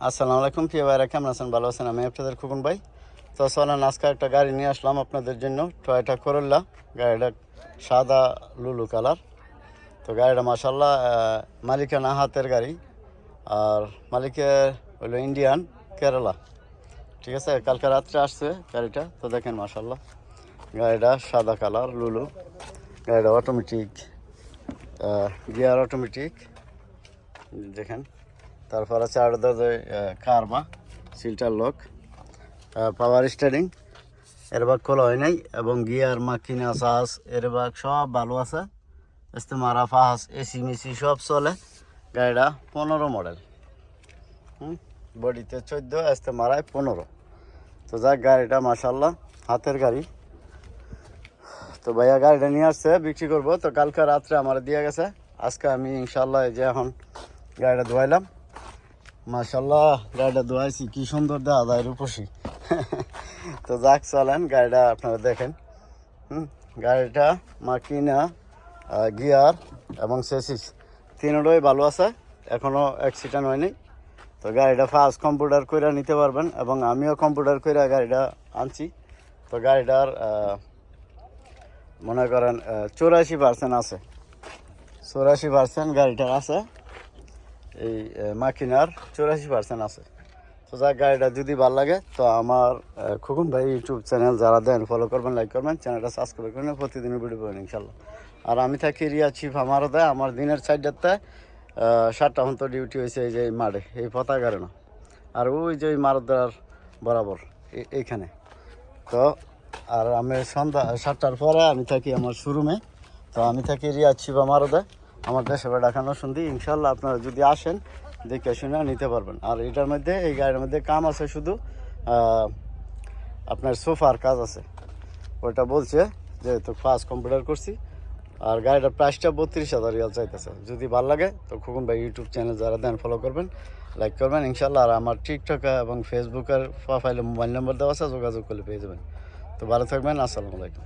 আসসালামু আলাইকুম প্রিয় ভাইরা, কেমন আছেন? ভালো আছেন? আমি আপনাদের খুকুন ভাই। তো চলেন আজকে একটা গাড়ি নিয়ে আসলাম আপনাদের জন্য, টয়োটা করোলা। গাড়িটা সাদা লুলু কালার। তো গাড়িটা মাশাল্লাহ মালিকানা হাতের গাড়ি, আর মালিকের হলো ইন্ডিয়ান, কেরালা। ঠিক আছে, কালকে রাত্রে আসছে গাড়িটা। তো দেখেন মাশাল্লাহ গাড়িটা সাদা কালার লুলু। গাড়িটা অটোমেটিক, গিয়ার অটোমেটিক দেখেন। তারপর আছে কারবা, সিল্টার লক, পাওয়ার স্টারিং, এরবাগ খোলা হয় নাই, এবং গিয়ার মাকিনা সাস এরবাগ সব ভালো আছে। মারা ফাহাস এসি মেসি সব চলে। গাড়িটা 15 মডেল, বডিতে 14, মারায় 15। তো যাক, গাড়িটা মাশাল্লাহ হাতের গাড়ি। তো ভাইয়া গাড়িটা নিয়ে আসছে, বিক্রি করবো। তো কালকে রাত্রে আমার দিয়ে গেছে। আজকে আমি ইনশাল্লাহ এই যে এখন গাড়িটা ধোয়াইলাম। মাশাল্লাহ গাড়িটা ধোয়াইছি, কি সুন্দর দেওয়া যায় রূপসী। তো যাক, চলেন গাড়িটা আপনারা দেখেন। গাড়িটা মাকিনা, গিয়ার এবং চেসিস তিনটাই ভালো আছে, এখনও অ্যাক্সিডেন্ট হয়নি। তো গাড়িটা ফার্স্ট কম্পিউটার করে নিতে পারবেন, এবং আমিও কম্পিউটার করে গাড়িটা আনছি। তো গাড়িটার মনে করেন 84% আছে, 84% গাড়িটার আছে। এই মাকিনার 84% আছে। তো যাক, গাড়িটা যদি ভালো লাগে তো আমার খুকুন ভাই ইউটিউব চ্যানেল যারা দেন ফলো করবেন, লাইক করবেন, চ্যানেলটা সাবস্ক্রাইব করবেন, প্রতিদিনের ভিডিও পাবেন ইনশাল্লাহ। আর আমি থাকি রিয়া চিফ, আমারও দেয়। আমার দিনের 4টাতে 7টা পর্যন্ত ডিউটি হয়েছে এই যে মাঠে, এই পতাকারে না, আর ওই যে ওই মারদার বরাবর এইখানে। তো আর আমি সন্ধ্যা 7টার পরে আমি থাকি আমার শোরুমে। তো আমি থাকি রিয়া চিফ, আমারও দেয়। আমার দেশে দেখানো শুনছি। ইনশাল্লাহ আপনারা যদি আসেন দেখে শুনে নিতে পারবেন। আর এটার মধ্যে, এই গাড়ির মধ্যে কাম আছে শুধু আপনার সোফার কাজ আছে। ওইটা বলছে যেহেতু ফার্স্ট কম্পিউটার করছি। আর গাড়িটার প্রাইসটা 32,000 রিয়াল চাইতেছে। যদি ভালো লাগে তো খুকুন ভাই ইউটিউব চ্যানেল যারা দেন ফলো করবেন, লাইক করবেন ইনশাল্লাহ। আর আমার টিকটকে এবং ফেসবুকের প্রোফাইলে মোবাইল নাম্বার দেওয়া আছে, যোগাযোগ করলে পেয়ে যাবেন। তো ভালো থাকবেন, আসসালামু আলাইকুম।